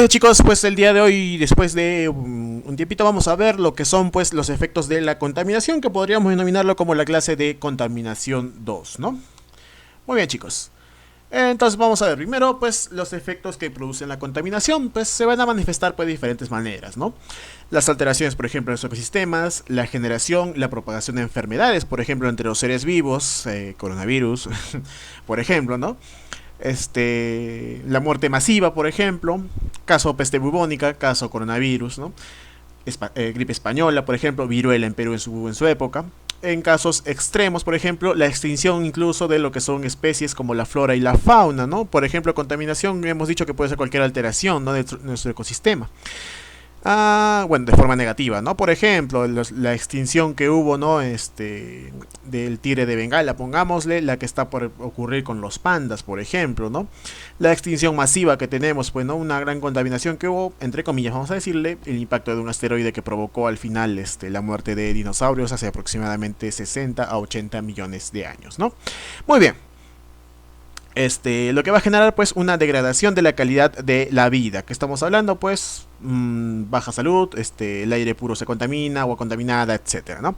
Bueno chicos, pues el día de hoy, después de un tiempito, vamos a ver lo que son pues los efectos de la contaminación, que podríamos denominarlo como la clase de contaminación 2, ¿no? Muy bien chicos. Entonces vamos a ver primero pues los efectos que producen la contaminación, pues se van a manifestar pues de diferentes maneras, ¿no? Las alteraciones, por ejemplo, en los ecosistemas, la generación, la propagación de enfermedades, por ejemplo, entre los seres vivos, coronavirus, por ejemplo, ¿no? La muerte masiva, por ejemplo, caso peste bubónica, caso coronavirus, ¿no? Gripe española, por ejemplo, viruela en Perú en su época. En casos extremos, por ejemplo, la extinción incluso de lo que son especies como la flora y la fauna, ¿no? Por ejemplo, contaminación, hemos dicho que puede ser cualquier alteración, ¿no?, de nuestro ecosistema. Bueno, de forma negativa, ¿no? Por ejemplo, la extinción que hubo, ¿no? Del tigre de Bengala, pongámosle, la que está por ocurrir con los pandas, por ejemplo, ¿no? La extinción masiva que tenemos, pues, ¿no? Una gran contaminación que hubo, entre comillas, vamos a decirle, el impacto de un asteroide que provocó al final la muerte de dinosaurios hace aproximadamente 60 a 80 millones de años, ¿no? Muy bien. Lo que va a generar pues una degradación de la calidad de la vida, que estamos hablando pues baja salud, el aire puro se contamina, agua contaminada, etcétera, ¿no?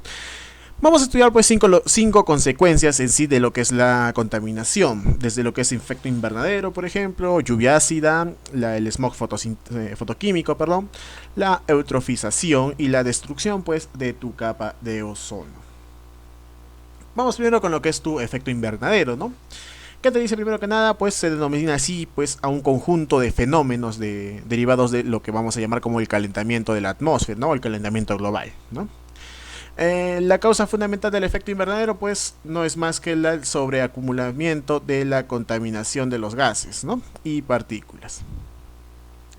Vamos a estudiar pues cinco consecuencias en sí de lo que es la contaminación, desde lo que es efecto invernadero, por ejemplo, lluvia ácida, el smog fotoquímico, perdón, la eutrofización y la destrucción pues de tu capa de ozono. Vamos primero con lo que es tu efecto invernadero, ¿no? ¿Qué te dice primero que nada? Pues se denomina así pues a un conjunto de fenómenos derivados de lo que vamos a llamar como el calentamiento de la atmósfera, ¿no? El calentamiento global, ¿no? La causa fundamental del efecto invernadero pues no es más que el sobreacumulamiento de la contaminación de los gases, ¿no?, y partículas.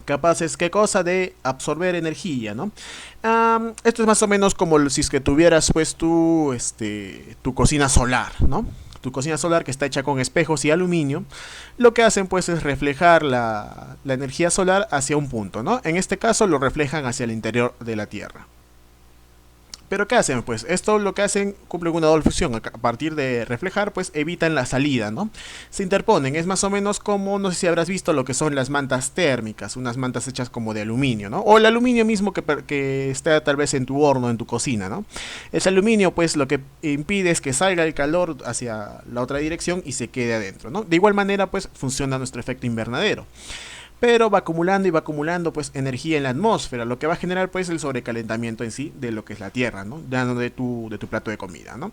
Capaces, ¿qué cosa? De absorber energía, ¿no? Esto es más o menos como si es que tuvieras pues tu cocina solar, ¿no? Tu cocina solar, que está hecha con espejos y aluminio. Lo que hacen pues es reflejar la energía solar hacia un punto, ¿no? En este caso lo reflejan hacia el interior de la Tierra. Pero ¿qué hacen? Pues esto lo que hacen, cumplen una doble función. A partir de reflejar, pues evitan la salida, ¿no? Se interponen. Es más o menos como, no sé si habrás visto lo que son las mantas térmicas, unas mantas hechas como de aluminio, ¿no? O el aluminio mismo que está tal vez en tu horno, en tu cocina, ¿no? Ese aluminio, pues lo que impide es que salga el calor hacia la otra dirección y se quede adentro, ¿no? De igual manera, pues funciona nuestro efecto invernadero, pero va acumulando y va acumulando pues energía en la atmósfera, lo que va a generar pues el sobrecalentamiento en sí de lo que es la Tierra, ¿no? Dando de tu plato de comida, ¿no?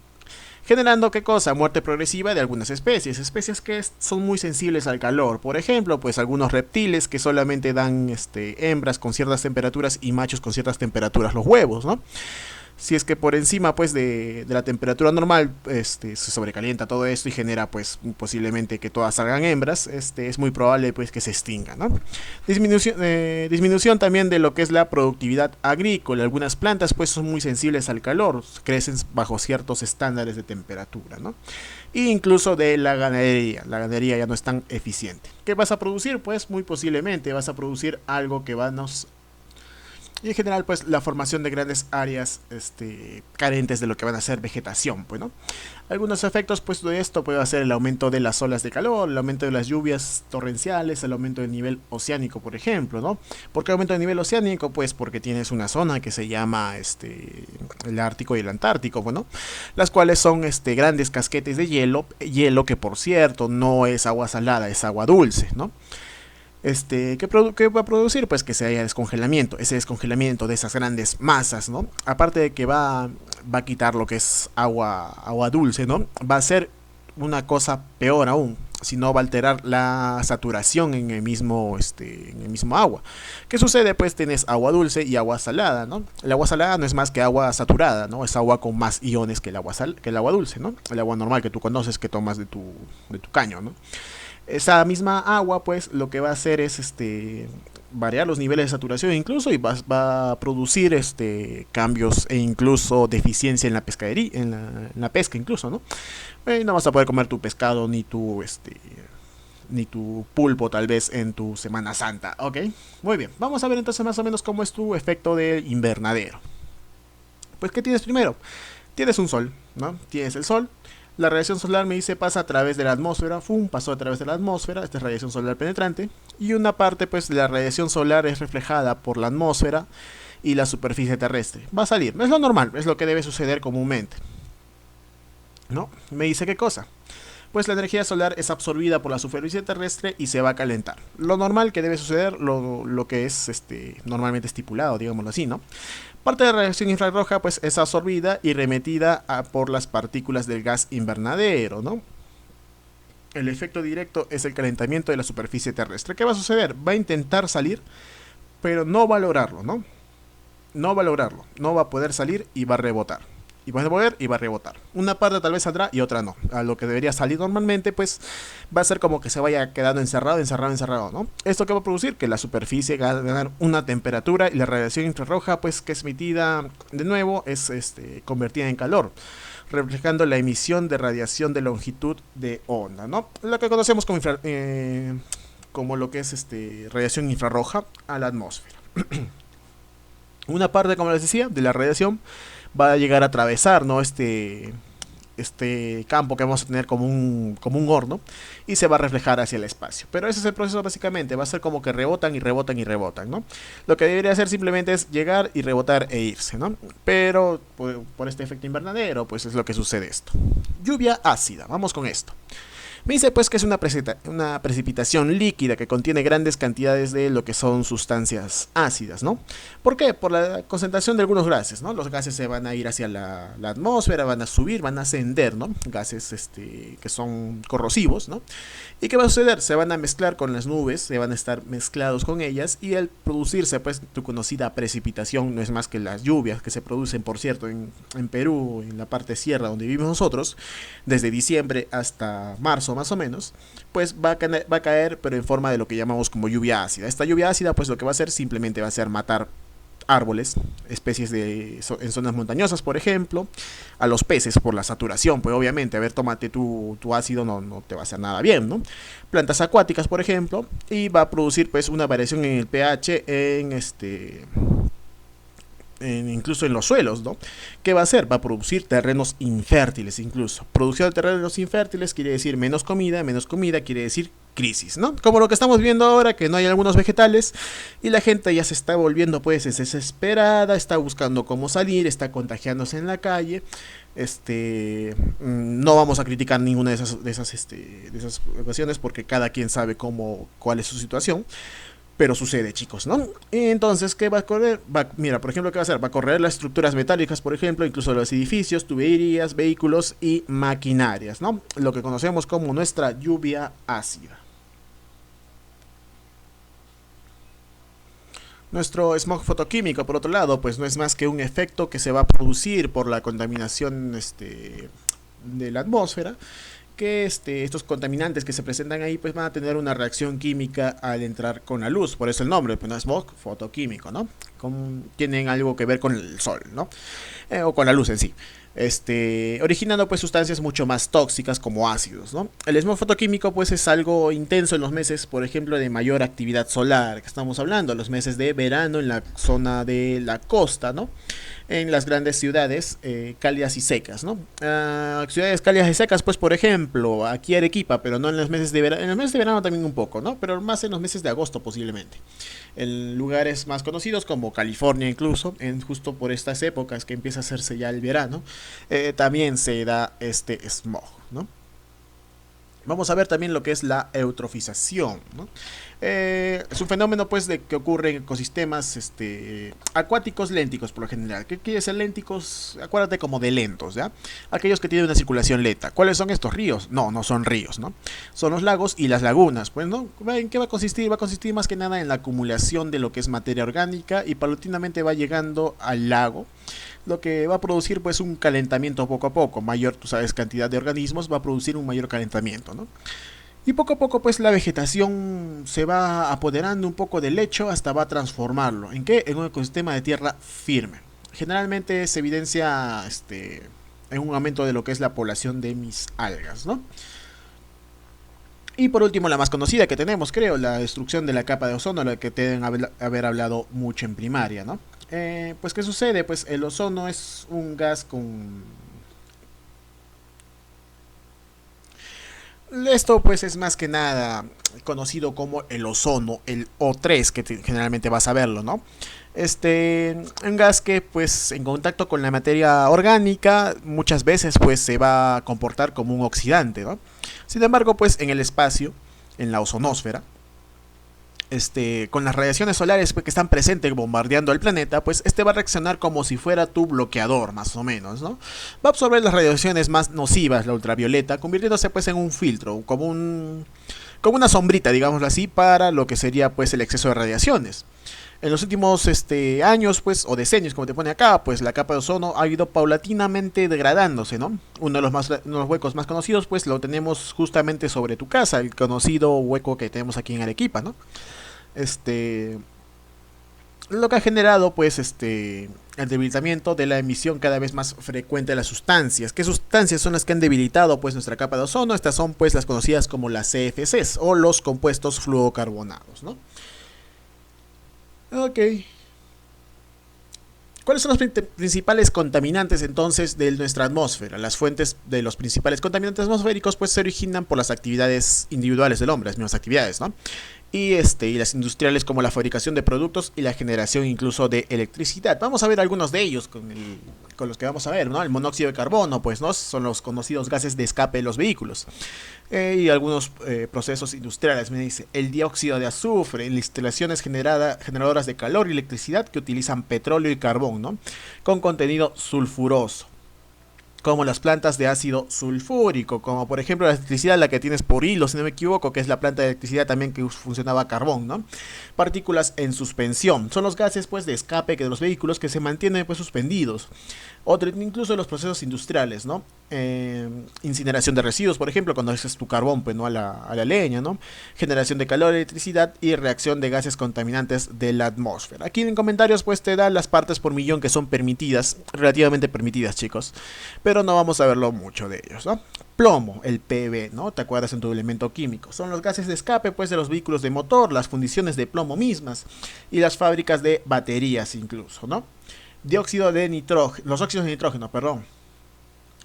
Generando, ¿qué cosa? Muerte progresiva de algunas especies que son muy sensibles al calor. Por ejemplo, pues algunos reptiles que solamente dan hembras con ciertas temperaturas y machos con ciertas temperaturas los huevos, ¿no? Si es que por encima pues de la temperatura normal se sobrecalienta todo esto y genera pues posiblemente que todas salgan hembras, es muy probable pues que se extinga, ¿no? Disminución también de lo que es la productividad agrícola. Algunas plantas pues son muy sensibles al calor, crecen bajo ciertos estándares de temperatura, ¿no? E incluso de la ganadería ya no es tan eficiente. ¿Qué vas a producir? Pues muy posiblemente vas a producir algo que y en general pues la formación de grandes áreas carentes de lo que van a ser vegetación, pues, ¿no? Algunos efectos pues de esto puede ser el aumento de las olas de calor, el aumento de las lluvias torrenciales, el aumento del nivel oceánico, por ejemplo, ¿no? ¿Por qué aumento del nivel oceánico? Pues porque tienes una zona que se llama el Ártico y el Antártico, bueno, las cuales son grandes casquetes de hielo que por cierto no es agua salada, es agua dulce, ¿no? ¿Qué va a producir? Pues que se haya descongelamiento, ese descongelamiento de esas grandes masas, ¿no? Aparte de que va a quitar lo que es agua dulce, ¿no? Va a ser una cosa peor aún, si no va a alterar la saturación en el mismo agua. ¿Qué sucede? Pues tienes agua dulce y agua salada, ¿no? El agua salada no es más que agua saturada, ¿no? Es agua con más iones que el agua dulce, ¿no? El agua normal que tú conoces, que tomas de tu caño, ¿no? Esa misma agua pues lo que va a hacer es variar los niveles de saturación incluso, y va a producir cambios e incluso deficiencia en la pescadería, en la pesca incluso, ¿no? No vas a poder comer tu pescado ni tu pulpo tal vez en tu Semana Santa, ¿ok? Muy bien, vamos a ver entonces más o menos cómo es tu efecto del invernadero. Pues ¿qué tienes primero? Tienes un sol, ¿no? Tienes el sol. La radiación solar, me dice, pasa a través de la atmósfera, pasó a través de la atmósfera, esta es radiación solar penetrante, y una parte pues de la radiación solar es reflejada por la atmósfera y la superficie terrestre. Va a salir, es lo normal, es lo que debe suceder comúnmente, ¿no? Me dice qué cosa. Pues la energía solar es absorbida por la superficie terrestre y se va a calentar. Lo normal que debe suceder, lo que es normalmente estipulado, digámoslo así, ¿no? Parte de la radiación infrarroja pues es absorbida y remitida por las partículas del gas invernadero, ¿no? El efecto directo es el calentamiento de la superficie terrestre. ¿Qué va a suceder? Va a intentar salir, pero no va a lograrlo, ¿no? No va a lograrlo, no va a poder salir y va a rebotar. Y va a volver y va a rebotar. Una parte tal vez saldrá y otra no. A lo que debería salir normalmente, pues va a ser como que se vaya quedando encerrado, encerrado, encerrado, ¿no? ¿Esto qué va a producir? Que la superficie va a ganar una temperatura y la radiación infrarroja, pues que es emitida de nuevo, es convertida en calor, reflejando la emisión de radiación de longitud de onda, ¿no? Lo que conocemos como lo que es radiación infrarroja a la atmósfera. Una parte, como les decía, de la radiación va a llegar a atravesar, ¿no? Este campo que vamos a tener como un horno y se va a reflejar hacia el espacio. Pero ese es el proceso básicamente, va a ser como que rebotan y rebotan y rebotan, ¿no? Lo que debería hacer simplemente es llegar y rebotar e irse, ¿no? Pero por este efecto invernadero, pues es lo que sucede esto. Lluvia ácida, vamos con esto. Me dice pues que es una precipitación líquida que contiene grandes cantidades de lo que son sustancias ácidas, ¿no? ¿Por qué? Por la concentración de algunos gases, ¿no? Los gases se van a ir hacia la atmósfera, van a subir, van a ascender, ¿no? Gases que son corrosivos, ¿no? ¿Y qué va a suceder? Se van a mezclar con las nubes, se van a estar mezclados con ellas y al producirse pues tu conocida precipitación, no es más que las lluvias que se producen, por cierto, en Perú, en la parte sierra donde vivimos nosotros, desde diciembre hasta marzo más o menos, pues va a caer pero en forma de lo que llamamos como lluvia ácida. Esta lluvia ácida pues lo que va a hacer simplemente va a ser matar árboles, especies en zonas montañosas, por ejemplo, a los peces por la saturación, pues obviamente, a ver, tómate tu ácido, no te va a hacer nada bien, ¿no? Plantas acuáticas, por ejemplo, y va a producir pues una variación en el pH incluso en los suelos, ¿no? ¿Qué va a hacer? Va a producir terrenos infértiles incluso. Producción de terrenos infértiles quiere decir menos comida quiere decir crisis, ¿no? Como lo que estamos viendo ahora, que no hay algunos vegetales y la gente ya se está volviendo pues desesperada, está buscando cómo salir, está contagiándose en la calle. No vamos a criticar ninguna de esas ocasiones porque cada quien sabe cuál es su situación. Pero sucede, chicos, ¿no? Entonces, ¿qué va a correr? Mira, por ejemplo, ¿qué va a hacer? Va a correr las estructuras metálicas, por ejemplo, incluso los edificios, tuberías, vehículos y maquinarias, ¿no? Lo que conocemos como nuestra lluvia ácida. Nuestro smog fotoquímico, por otro lado, pues no es más que un efecto que se va a producir por la contaminación de la atmósfera, que estos contaminantes que se presentan ahí pues van a tener una reacción química al entrar con la luz, por eso el nombre, pues no es smog fotoquímico, ¿no? Tienen algo que ver con el sol, ¿no? O con la luz en sí. Originando pues sustancias mucho más tóxicas como ácidos, ¿no? El smog fotoquímico pues es algo intenso en los meses, por ejemplo, de mayor actividad solar, que estamos hablando, los meses de verano en la zona de la costa, ¿no? En las grandes ciudades cálidas y secas, ¿no? Ciudades cálidas y secas, pues por ejemplo, aquí Arequipa, pero no en los meses de verano, en los meses de verano también un poco, ¿no? Pero más en los meses de agosto posiblemente. En lugares más conocidos como California incluso, justo por estas épocas que empieza a hacerse ya el verano, también se da este smog, ¿no? Vamos a ver también lo que es la eutrofización, ¿no? Es un fenómeno pues que ocurre en ecosistemas acuáticos lénticos por lo general. ¿Qué quiere decir lénticos? Acuérdate como de lentos, ¿ya? Aquellos que tienen una circulación lenta. ¿Cuáles son estos ríos? No son ríos, ¿no? Son los lagos y las lagunas, pues, ¿no? ¿En qué va a consistir? Va a consistir más que nada en la acumulación de lo que es materia orgánica y paulatinamente va llegando al lago, lo que va a producir pues un calentamiento poco a poco, mayor, tú sabes, cantidad de organismos va a producir un mayor calentamiento, ¿no? Y poco a poco pues la vegetación se va apoderando un poco del lecho hasta va a transformarlo. ¿En qué? En un ecosistema de tierra firme. Generalmente se evidencia en un aumento de lo que es la población de mis algas, ¿no? Y por último, la más conocida que tenemos, creo, la destrucción de la capa de ozono, la que deben haber hablado mucho en primaria, ¿no? Pues, ¿qué sucede? Pues el ozono es un gas Esto pues es más que nada conocido como el ozono, el O3, que generalmente vas a verlo, ¿no? Un gas que pues en contacto con la materia orgánica muchas veces pues se va a comportar como un oxidante, ¿no? Sin embargo pues en el espacio, en la ozonosfera, con las radiaciones solares pues, que están presentes bombardeando el planeta, pues este va a reaccionar como si fuera tu bloqueador, más o menos, ¿no? Va a absorber las radiaciones más nocivas, la ultravioleta, convirtiéndose pues en un filtro, como una sombrita, digámoslo así, para lo que sería pues el exceso de radiaciones. En los últimos años, pues, o decenios, como te pone acá, pues la capa de ozono ha ido paulatinamente degradándose, ¿no? Uno de los huecos más conocidos, pues, lo tenemos justamente sobre tu casa, el conocido hueco que tenemos aquí en Arequipa, ¿no? Este, lo que ha generado, pues, el debilitamiento de la emisión cada vez más frecuente de las sustancias. ¿Qué sustancias son las que han debilitado, pues, nuestra capa de ozono? Estas son, pues, las conocidas como las CFCs o los compuestos fluorocarbonados, ¿no? Ok. ¿Cuáles son los principales contaminantes entonces de nuestra atmósfera? Las fuentes de los principales contaminantes atmosféricos pues se originan por las actividades individuales del hombre, las mismas actividades, ¿no? Y las industriales como la fabricación de productos y la generación incluso de electricidad. Vamos a ver algunos de ellos con los que vamos a ver, ¿no? El monóxido de carbono, pues, ¿no? Son los conocidos gases de escape de los vehículos. Y algunos procesos industriales, me dice. El dióxido de azufre en instalaciones generadoras de calor y electricidad que utilizan petróleo y carbón, ¿no? Con contenido sulfuroso, como las plantas de ácido sulfúrico, como por ejemplo la electricidad, la que tienes por hilo, si no me equivoco, que es la planta de electricidad también que funcionaba a carbón, ¿no? Partículas en suspensión, son los gases pues de escape de los vehículos que se mantienen pues suspendidos. Otro, incluso los procesos industriales, ¿no? Incineración de residuos, por ejemplo, cuando haces tu carbón, pues, ¿no? A la leña, ¿no? Generación de calor, electricidad y reacción de gases contaminantes de la atmósfera. Aquí en comentarios, pues, te dan las partes por millón que son permitidas, relativamente permitidas, chicos. Pero no vamos a verlo mucho de ellos, ¿no? Plomo, el PB, ¿no? ¿Te acuerdas en tu elemento químico? Son los gases de escape, pues, de los vehículos de motor, las fundiciones de plomo mismas y las fábricas de baterías incluso, ¿no? Dióxido de nitrógeno, los óxidos de nitrógeno, perdón,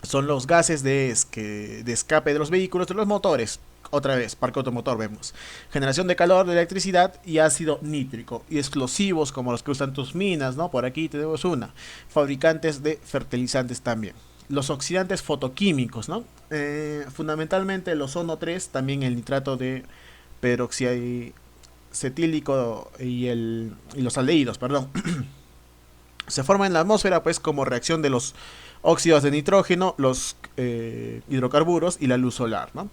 son los gases de escape de los vehículos, de los motores. Otra vez, parque automotor vemos. Generación de calor, de electricidad y ácido nítrico. Y explosivos como los que usan tus minas, ¿no? Por aquí tenemos una. Fabricantes de fertilizantes también. Los oxidantes fotoquímicos, ¿no? Fundamentalmente el ozono 3, también el nitrato de peroxicetílico y los aldehídos, perdón. Se forma en la atmósfera pues como reacción de los óxidos de nitrógeno, los hidrocarburos y la luz solar, ¿no?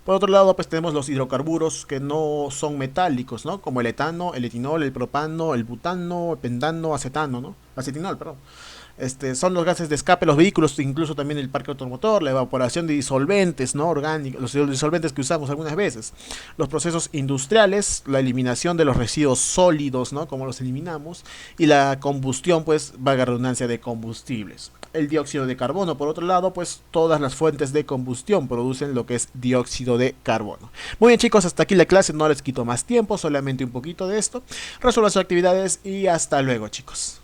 Por otro lado, pues tenemos los hidrocarburos que no son metálicos, ¿no? Como el etano, el etinol, el propano, el butano, el pentano, acetano, ¿no? Acetinol, perdón. Son los gases de escape, los vehículos, incluso también el parque automotor, la evaporación de disolventes, ¿no? Orgánicos, los disolventes que usamos algunas veces, los procesos industriales, la eliminación de los residuos sólidos, ¿no? Como los eliminamos, y la combustión, pues, vaga redundancia de combustibles. El dióxido de carbono, por otro lado, pues todas las fuentes de combustión producen lo que es dióxido de carbono. Muy bien, chicos, hasta aquí la clase, no les quito más tiempo, solamente un poquito de esto. Resuelvan sus actividades y hasta luego, chicos.